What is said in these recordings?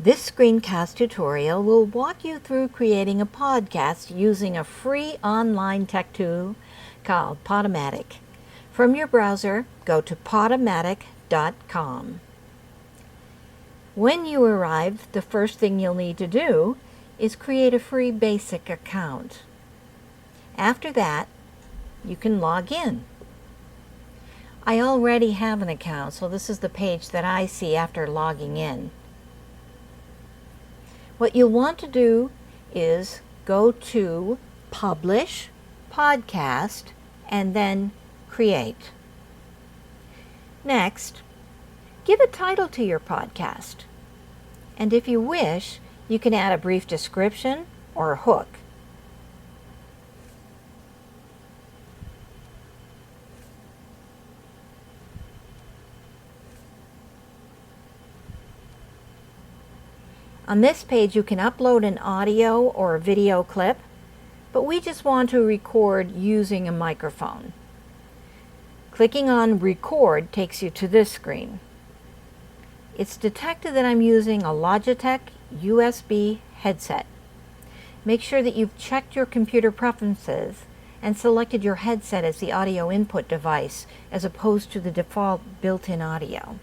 This screencast tutorial will walk you through creating a podcast using a free online tech tool called Podomatic. From your browser, go to podomatic.com. When you arrive, the first thing you'll need to do is create a free basic account. After that, you can log in. I already have an account, so this is the page that I see after logging in. What you'll want to do is go to Publish, Podcast, and then Create. Next, give a title to your podcast. And if you wish, you can add a brief description or a hook. On this page, you can upload an audio or a video clip, but we just want to record using a microphone. Clicking on Record takes you to this screen. It's detected that I'm using a Logitech USB headset. Make sure that you've checked your computer preferences and selected your headset as the audio input device as opposed to the default built-in audio.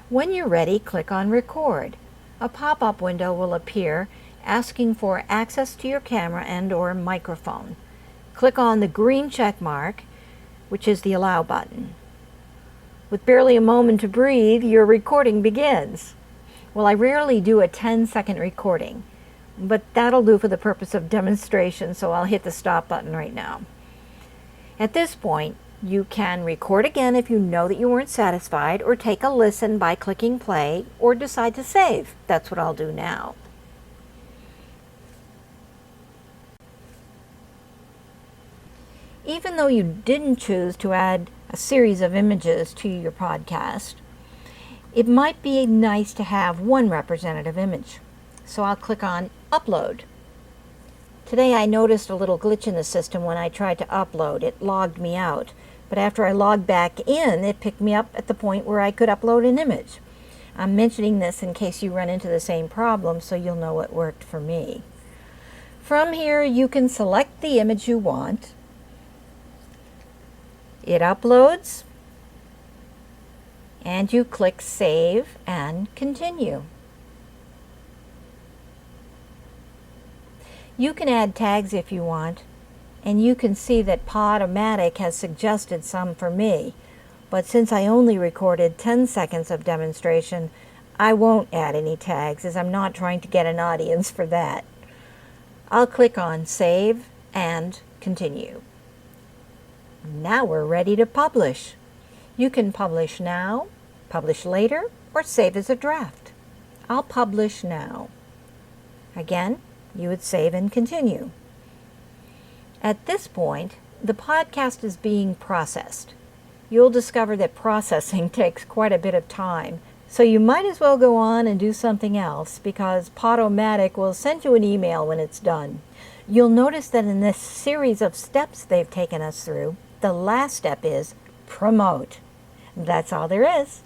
When you're ready, click on Record. A pop-up window will appear asking for access to your camera and/or microphone. Click on the green check mark, which is the Allow button. With barely a moment to breathe, your recording begins. Well, I rarely do a 10-second recording, but that'll do for the purpose of demonstration, so I'll hit the stop button right now. At this point, you can record again if you know that you weren't satisfied, or take a listen by clicking play, or decide to save. That's what I'll do now. Even though you didn't choose to add a series of images to your podcast, it might be nice to have one representative image. So I'll click on Upload. Today I noticed a little glitch in the system when I tried to upload. It logged me out. But after I logged back in, it picked me up at the point where I could upload an image. I'm mentioning this in case you run into the same problem, so you'll know what worked for me. From here, you can select the image you want. It uploads, and you click Save and Continue. You can add tags if you want, and you can see that Podomatic has suggested some for me. But since I only recorded 10 seconds of demonstration, I won't add any tags, as I'm not trying to get an audience for that. I'll click on Save and Continue. Now we're ready to publish. You can publish now, publish later, or save as a draft. I'll publish now. Again, you would save and continue. At this point, the podcast is being processed. You'll discover that processing takes quite a bit of time, so you might as well go on and do something else, because Podomatic will send you an email when it's done. You'll notice that in this series of steps they've taken us through, the last step is Promote. That's all there is.